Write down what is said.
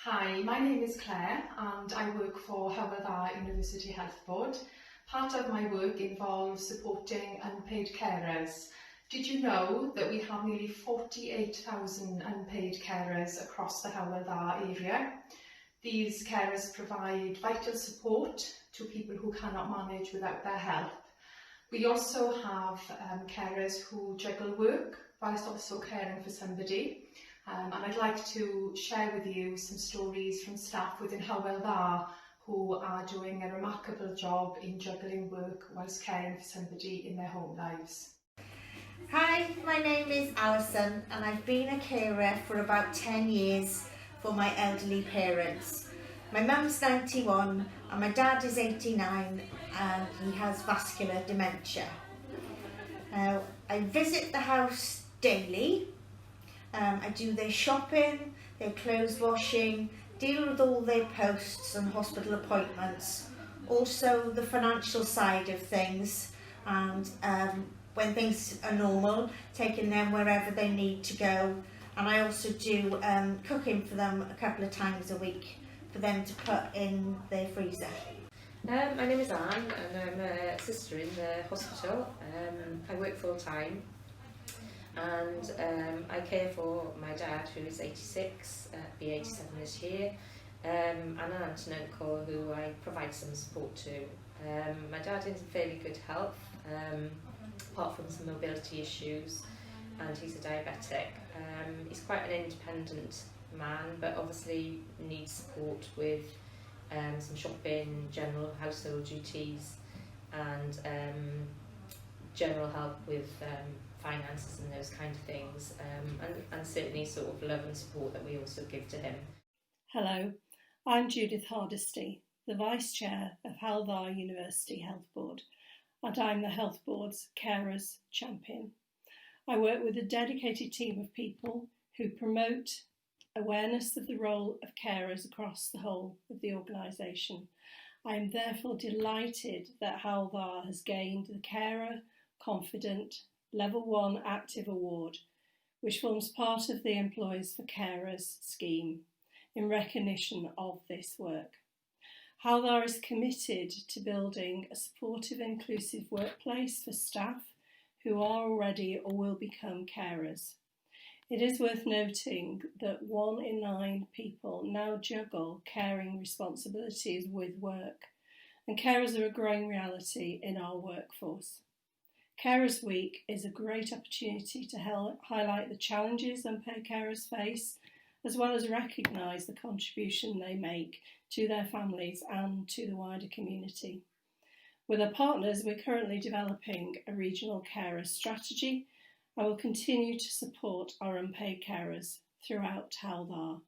Hi, my name is Claire and I work for Gofalwyr University Health Board. Part of my work involves supporting unpaid carers. Did you know that we have nearly 48,000 unpaid carers across the Gofalwyr area? These carers provide vital support to people who cannot manage without their help. We also have carers who juggle work whilst also caring for somebody. And I'd like to share with you some stories from staff within Gofalwyr who are doing a remarkable job in juggling work whilst caring for somebody in their home lives. Hi, my name is Alison and I've been a carer for about 10 years for my elderly parents. My mum's 91 and my dad is 89 and he has vascular dementia. I visit the house daily. I do their shopping, their clothes washing, deal with all their posts and hospital appointments, also the financial side of things, and when things are normal, taking them wherever they need to go. And I also do cooking for them a couple of times a week for them to put in their freezer. My name is Anne and I'm a sister in the hospital. I work full time and I care for my dad, who is 86, be 87 this year, and an aunt and uncle who I provide some support to. My dad is in fairly good health, apart from some mobility issues, and he's a diabetic. He's quite an independent man, but obviously needs support with some shopping, general household duties, and general help with finances and those kind of things, and certainly sort of love and support that we also give to him. Hello, I'm Judith Hardesty, the Vice Chair of Gofalwyr University Health Board, and I'm the Health Board's Carers Champion. I work with a dedicated team of people who promote awareness of the role of carers across the whole of the organisation. I am therefore delighted that Gofalwyr has gained the Carer Confident Level 1 Active Award, which forms part of the Employees for Carers scheme in recognition of this work. Gofalwyr is committed to building a supportive, inclusive workplace for staff who are already or will become carers. It is worth noting that 1 in 9 people now juggle caring responsibilities with work, and carers are a growing reality in our workforce. Carers Week is a great opportunity to highlight the challenges unpaid carers face, as well as recognise the contribution they make to their families and to the wider community. With our partners, we're currently developing a regional carer strategy and will continue to support our unpaid carers throughout Gofalwyr.